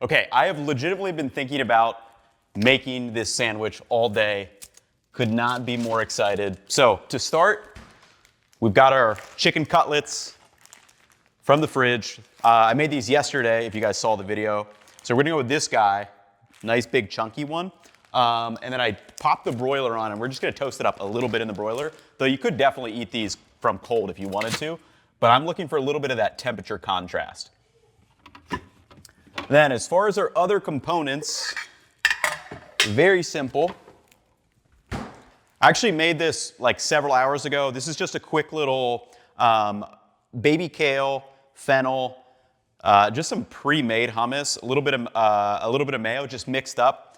Okay, I have legitimately been thinking about making this sandwich all day. Could not be more excited. So to start, we've got our chicken cutlets from the fridge. I made these yesterday, if you guys saw the video. So we're gonna go with this guy, nice big chunky one. And then I popped the broiler on and we're just gonna toast it up a little bit in the broiler. Though you could definitely eat these from cold if you wanted to, but I'm looking for a little bit of that temperature contrast. Then as far as our other components, very simple. I actually made this like several hours ago. This is just a quick little baby kale, fennel, just some pre-made hummus, a little bit of mayo just mixed up.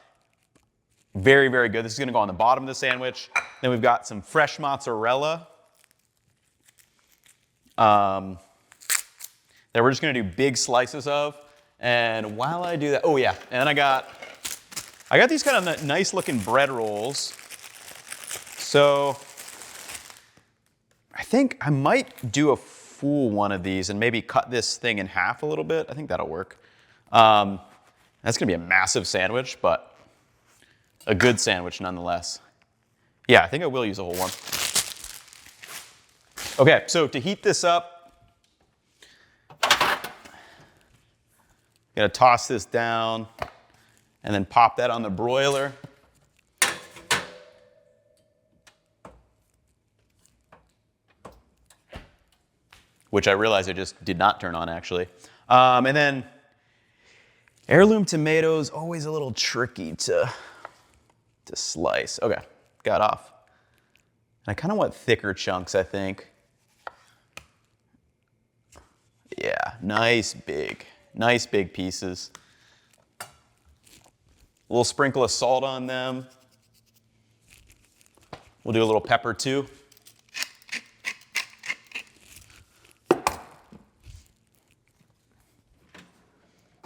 Very, very good. This is gonna go on the bottom of the sandwich. Then we've got some fresh mozzarella. That we're just gonna do big slices of. And while I do that, oh yeah, and I got these kind of nice looking bread rolls. So I think I might do a full one of these and maybe cut this thing in half a little bit. I think that'll work. That's gonna be a massive sandwich, but a good sandwich nonetheless. Yeah, I think I will use a whole one. Okay, so to heat this up, gonna toss this down and then pop that on the broiler. Which I realized I just did not turn on actually. And then heirloom tomatoes, always a little tricky to slice. Okay, got off. I kind of want thicker chunks, I think. Yeah, nice big pieces. A little sprinkle of salt on them. We'll do a little pepper too.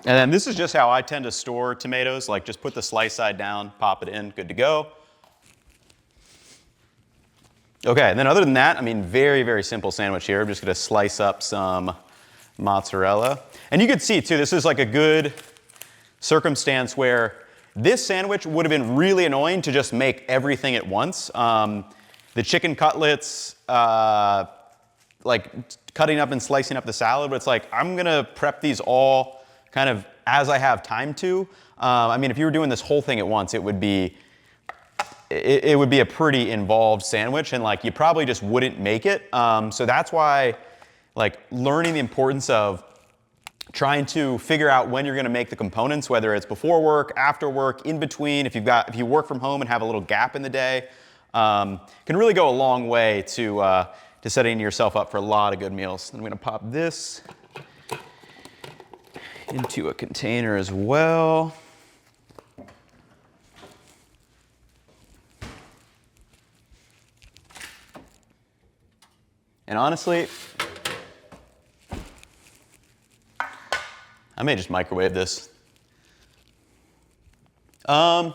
And then this is just how I tend to store tomatoes, like just put the slice side down, pop it in, good to go. Okay, and then other than that, I mean, very, very simple sandwich here. I'm just gonna slice up some mozzarella. And you can see too, this is like a good circumstance where this sandwich would have been really annoying to just make everything at once. The chicken cutlets, like cutting up and slicing up the salad, but it's like, I'm gonna prep these all kind of as I have time to. I mean, if you were doing this whole thing at once, it would be a pretty involved sandwich and like you probably just wouldn't make it. So that's why like learning the importance of trying to figure out when you're gonna make the components, whether it's before work, after work, in between, if you work from home and have a little gap in the day, can really go a long way to setting yourself up for a lot of good meals. I'm gonna pop this into a container as well. And honestly, I may just microwave this. Man,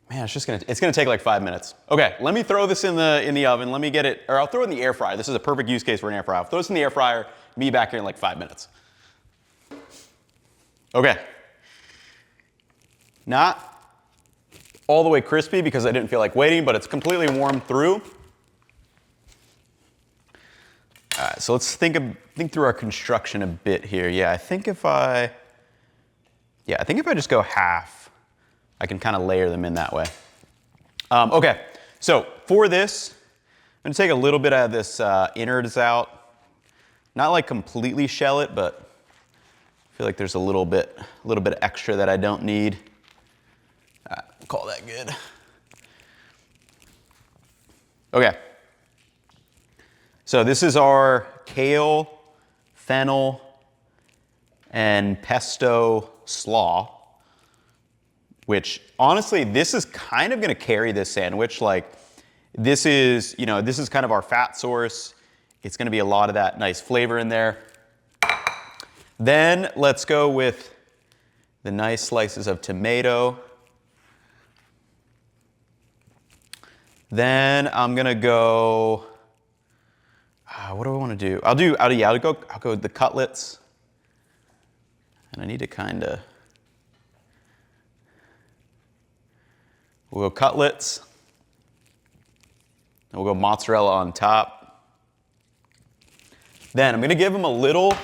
it's gonna take like 5 minutes. Okay, let me throw this in the oven. Let me get it, or I'll throw it in the air fryer. This is a perfect use case for an air fryer. I'll throw this in the air fryer, be back here in like 5 minutes. Okay. Not all the way crispy because I didn't feel like waiting, but it's completely warmed through. All right, so let's think through our construction a bit here. Yeah, I think if I just go half, I can kind of layer them in that way. Okay, so for this, I'm gonna take a little bit of this innards out. Not like completely shell it, but I feel like there's a little bit extra that I don't need. Call that good. Okay. So this is our kale, fennel, and pesto slaw, which honestly, this is kind of gonna carry this sandwich. Like this is kind of our fat source. It's gonna be a lot of that nice flavor in there. Then let's go with the nice slices of tomato. Then I'm gonna go, what do I wanna do? I'll go with the cutlets. And I need to kinda We'll go cutlets. And we'll go mozzarella on top. Then I'm gonna give them a little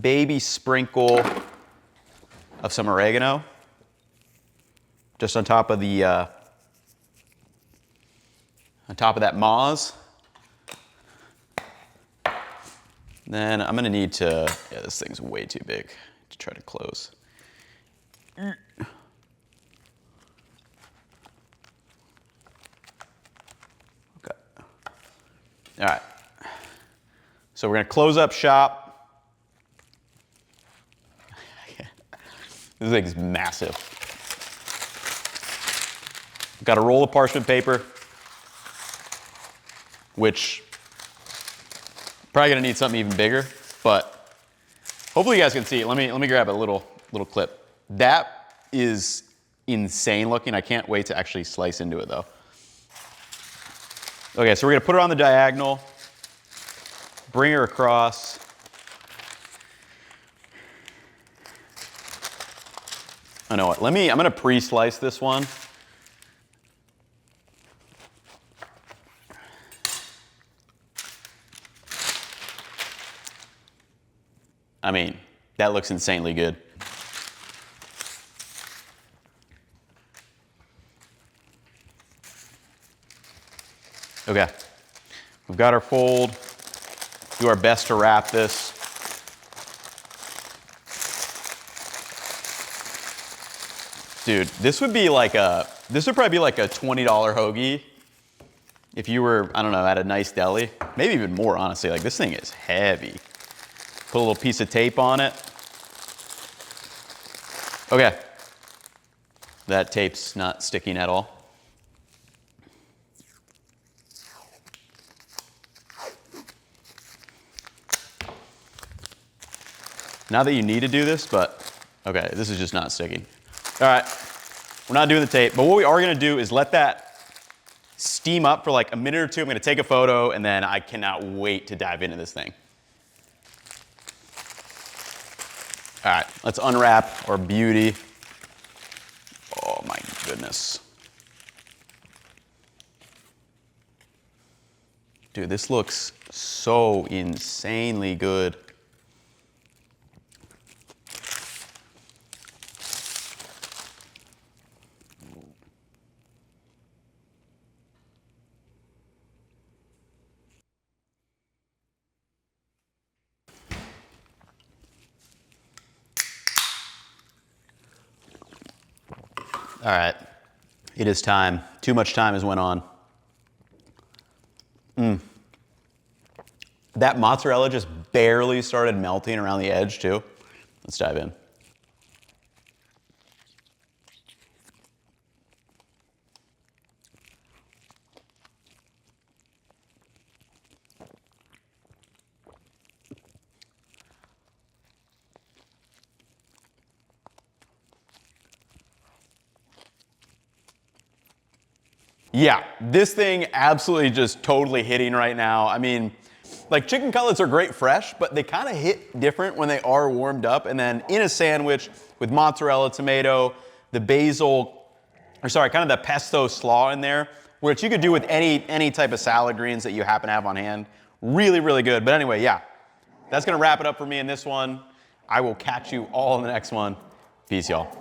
baby sprinkle of some oregano, just on top of the that mozz. Then I'm gonna need to, yeah, this thing's way too big to try to close. Okay. All right. So we're gonna close up shop. This thing's massive. Got a roll of parchment paper, which probably gonna need something even bigger, but hopefully you guys can see it. Let me grab a little clip. That is insane looking. I can't wait to actually slice into it though. Okay, so we're gonna put her on the diagonal, bring her across. I know what, I'm gonna pre-slice this one. I mean, that looks insanely good. Okay, we've got our fold. Do our best to wrap this. Dude, this would probably be like a $20 hoagie if you were, I don't know, at a nice deli. Maybe even more, honestly. Like, this thing is heavy. Put a little piece of tape on it. Okay. That tape's not sticking at all. Not that you need to do this, but okay, this is just not sticking. All right, we're not doing the tape, but what we are gonna do is let that steam up for like a minute or two. I'm gonna take a photo, and then I cannot wait to dive into this thing. All right, let's unwrap our beauty. Oh my goodness. Dude, this looks so insanely good. All right, it is time. Too much time has went on. That mozzarella just barely started melting around the edge too. Let's dive in. Yeah, this thing absolutely just totally hitting right now. I mean, like, chicken cutlets are great fresh, but they kind of hit different when they are warmed up. And then in a sandwich with mozzarella, tomato, the basil, or sorry, kind of the pesto slaw in there, which you could do with any type of salad greens that you happen to have on hand. Really, really good. But anyway, yeah, that's gonna wrap it up for me in this one. I will catch you all in the next one. Peace, y'all.